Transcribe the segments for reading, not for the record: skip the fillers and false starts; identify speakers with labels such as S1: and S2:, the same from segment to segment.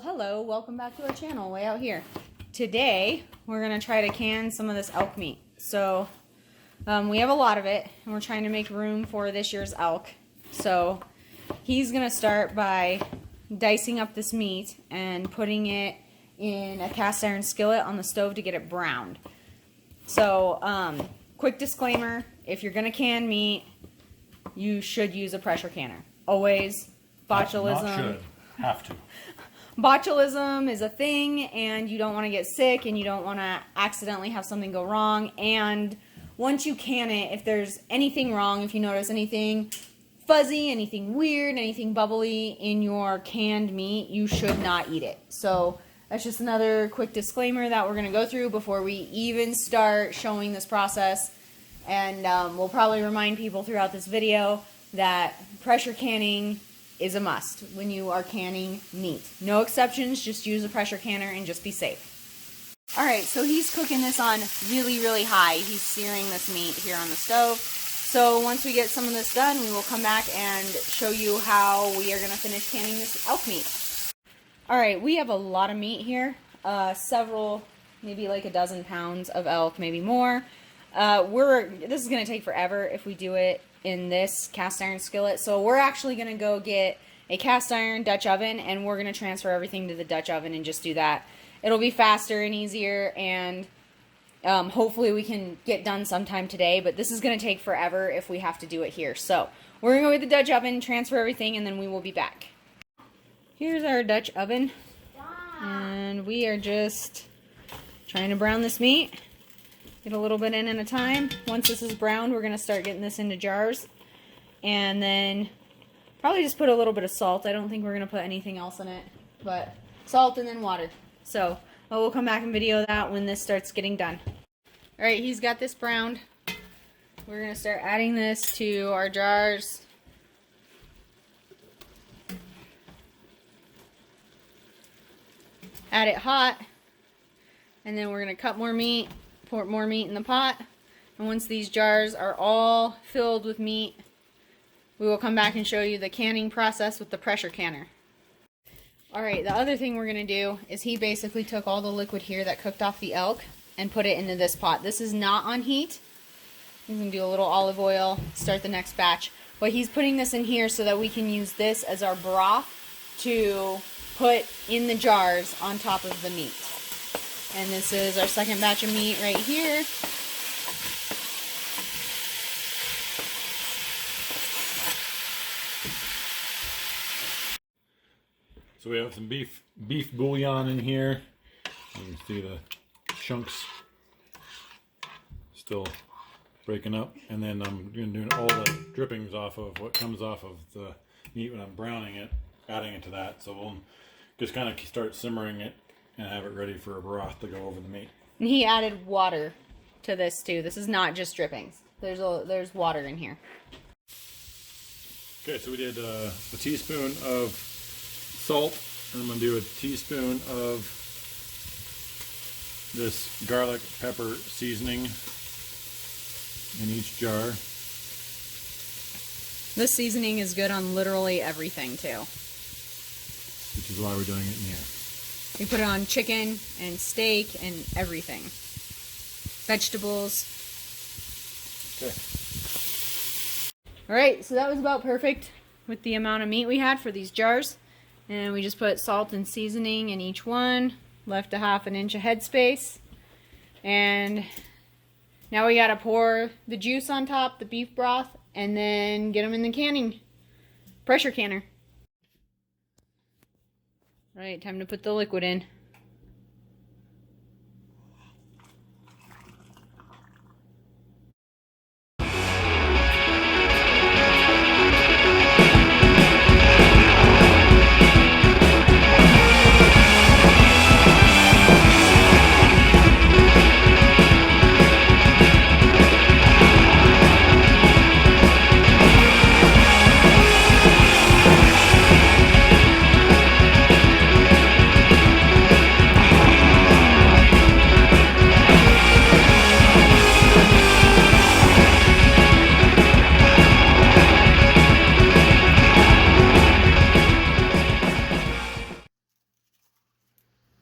S1: Well, hello, welcome back to our channel, Way Out Here. Today, we're going to try to can some of this elk meat. So, we have a lot of it, and we're trying to make room for this year's elk. So, he's going to start by dicing up this meat and putting it in a cast iron skillet on the stove to get it browned. So, quick disclaimer, if you're going to can meat, you should use a pressure canner. Always. Botulism.
S2: Not should. Have to.
S1: Botulism is a thing, and you don't want to get sick, and you don't want to accidentally have something go wrong. And once you can it, if there's anything wrong, if you notice anything fuzzy, anything weird, anything bubbly in your canned meat, you should not eat it. So that's just another quick disclaimer that we're going to go through before we even start showing this process. And we'll probably remind people throughout this video that pressure canning is a must when you are canning meat. No exceptions, just use a pressure canner and just be safe. Alright, so he's cooking this on really high. He's searing this meat here on the stove. So once we get some of this done, we will come back and show you how we are going to finish canning this elk meat. Alright, we have a lot of meat here. Several, maybe like a dozen pounds of elk, maybe more. This is going to take forever if we do it in this cast iron skillet. So we're actually going to go get a cast iron Dutch oven, and we're going to transfer everything to the Dutch oven and just do that. It'll be faster and easier, and hopefully we can get done sometime today, but this is going to take forever if we have to do it here. So we're going to go get the Dutch oven, transfer everything, and then we will be back. Here's our Dutch oven, and we are just trying to brown this meat. Get a little bit in at a time. Once this is browned, we're going to start getting this into jars. And then probably just put a little bit of salt. I don't think we're going to put anything else in it. But salt and then water. So we'll come back and video that when this starts getting done. Alright, he's got this browned. We're going to start adding this to our jars. Add it hot. And then we're going to cut more meat. Pour more meat in the pot, and once these jars are all filled with meat, we will come back and show you the canning process with the pressure canner. Alright, the other thing we're going to do is he basically took all the liquid here that cooked off the elk and put it into this pot. This is not on heat. He's going to do a little olive oil, start the next batch. But he's putting this in here so that we can use this as our broth to put in the jars on top of the meat. And this is our second batch of meat right here.
S2: So we have some beef bouillon in here. You can see the chunks still breaking up. And then I'm doing all the drippings off of what comes off of the meat when I'm browning it, adding it to that. So we'll just kind of start simmering it and have it ready for a broth to go over the meat.
S1: And he added water to this too. This is not just drippings. There's water in here.
S2: Okay, so we did a teaspoon of salt, and I'm going to do a teaspoon of this garlic pepper seasoning in each jar.
S1: This seasoning is good on literally everything too.
S2: Which is why we're doing it in here.
S1: We put it on chicken and steak and everything. Vegetables.
S2: Okay.
S1: Alright, so that was about perfect with the amount of meat we had for these jars. And we just put salt and seasoning in each one. Left a ½ inch of headspace. And now we gotta pour the juice on top, the beef broth, and then get them in the canning. Pressure canner. Alright, time to put the liquid in.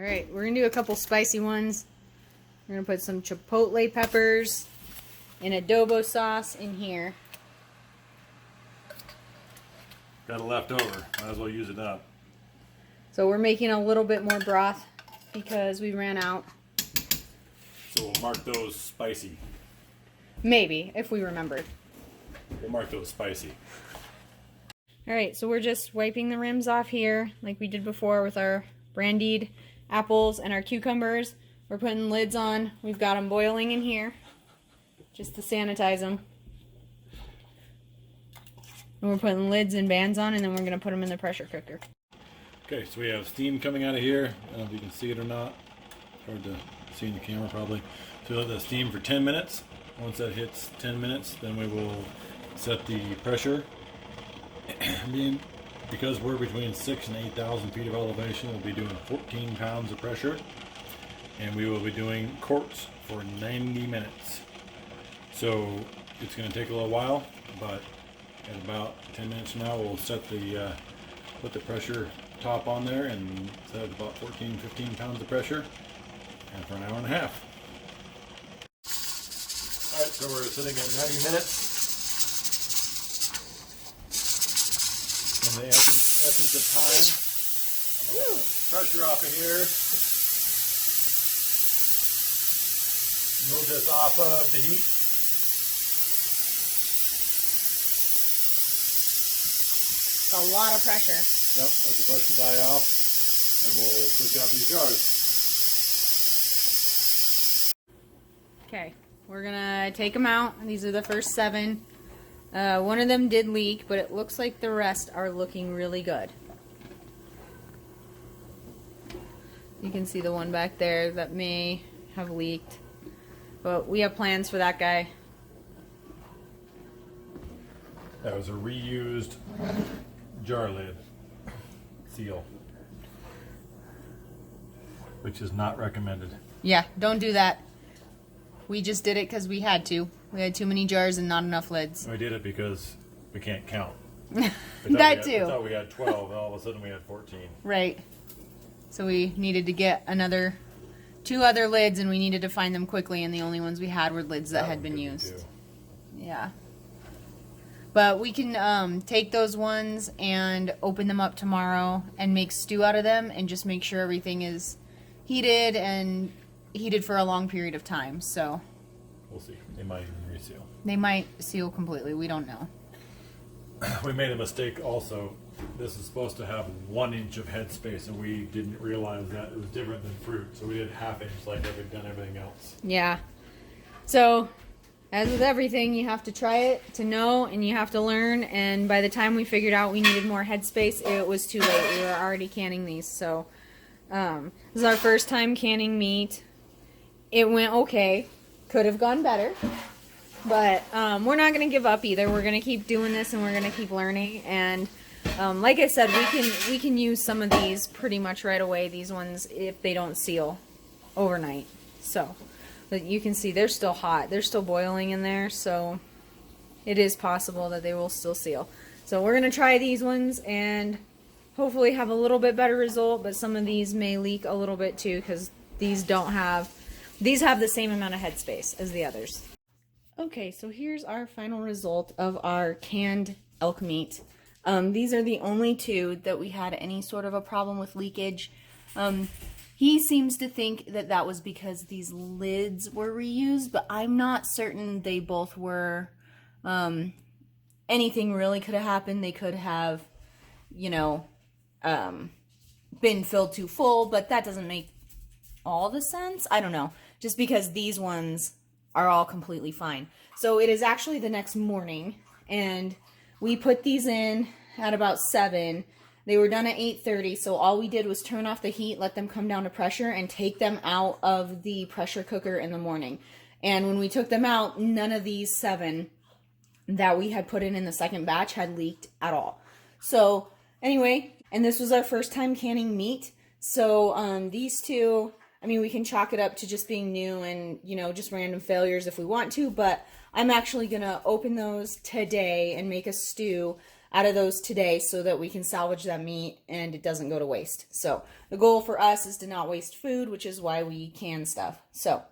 S1: Alright, we're going to do a couple spicy ones. We're going to put some chipotle peppers and adobo sauce in here.
S2: Got it left over. Might as well use it up.
S1: So we're making a little bit more broth because we ran out.
S2: So we'll mark those spicy.
S1: Maybe, if we remembered.
S2: We'll mark those spicy.
S1: Alright, so we're just wiping the rims off here like we did before with our brandied apples and our cucumbers. We're putting lids on. We've got them boiling in here just to sanitize them. And we're putting lids and bands on, and then we're going to put them in the pressure cooker.
S2: Okay, so we have steam coming out of here. I don't know if you can see it or not. Hard to see in the camera probably. So we let that steam for 10 minutes. Once that hits 10 minutes, then we will set the pressure. Because we're between 6,000 and 8,000 feet of elevation, we'll be doing 14 pounds of pressure. And we will be doing quarts for 90 minutes. So it's going to take a little while, but in about 10 minutes from now, we'll set the put the pressure top on there and set about 14-15 pounds of pressure, and for an hour and a half. All right, so we're sitting at 90 minutes. In the essence of time, I'm going to let the pressure off of here. Move this off of the heat.
S1: It's a lot of pressure.
S2: Yep, let the pressure die off, and we'll switch out these jars.
S1: Okay, we're gonna take them out. These are the first 7. One of them did leak, but it looks like the rest are looking really good. You can see the one back there that may have leaked, but we have plans for that guy.
S2: That was a reused jar lid seal, which is not recommended.
S1: Yeah, don't do that. We just did it because we had to. We had too many jars and not enough lids.
S2: We did it because we can't count.
S1: That too.
S2: I thought we had 12, and all of a sudden we had 14.
S1: Right. So we needed to get 2 other lids, and we needed to find them quickly, and the only ones we had were lids that had been used. Yeah. But we can take those ones and open them up tomorrow and make stew out of them and just make sure everything is heated and heated for a long period of time. So
S2: we'll see. They might even reseal.
S1: They might seal completely. We don't know.
S2: We made a mistake also. This is supposed to have 1 inch of headspace, and we didn't realize that it was different than fruit. So we did 1/2 inch like we've done everything else.
S1: Yeah. So as with everything, you have to try it to know, and you have to learn. And by the time we figured out we needed more headspace, it was too late. We were already canning these. So this is our first time canning meat. It went okay. Could have gone better. But we're not going to give up either. We're going to keep doing this, and we're going to keep learning. And like I said, we can use some of these pretty much right away, these ones, if they don't seal overnight. So, but you can see they're still hot. They're still boiling in there, so it is possible that they will still seal. So we're going to try these ones and hopefully have a little bit better result, but some of these may leak a little bit too, because these have the same amount of headspace as the others. Okay, so here's our final result of our canned elk meat. These are the only 2 that we had any sort of a problem with leakage. He seems to think that that was because these lids were reused, but I'm not certain they both were. Anything really could have happened. They could have, you know, been filled too full, but that doesn't make all the sense. I don't know. Just because these ones are all completely fine. So it is actually the next morning, and we put these in at about 7. They were done at 8:30, so all we did was turn off the heat, let them come down to pressure, and take them out of the pressure cooker in the morning. And when we took them out, none of these 7 that we had put in the second batch had leaked at all. So anyway, and this was our first time canning meat. So these 2, I mean, we can chalk it up to just being new and, you know, just random failures if we want to, but I'm actually going to open those today and make a stew. out of those today so that we can salvage that meat and it doesn't go to waste. So the goal for us is to not waste food, which is why we can stuff. So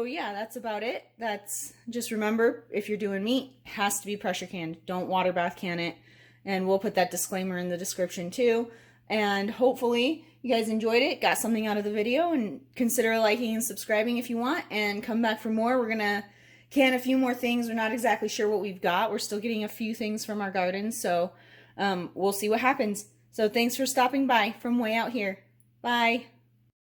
S1: yeah, that's about it. That's just remember, if you're doing meat, it has to be pressure canned. Don't water bath can it. And we'll put that disclaimer in the description too. And hopefully you guys enjoyed it, got something out of the video, and consider liking and subscribing if you want, and come back for more. We're gonna can a few more things. We're not exactly sure what we've got. We're still getting a few things from our garden, so we'll see what happens. So thanks for stopping by from way out here. Bye.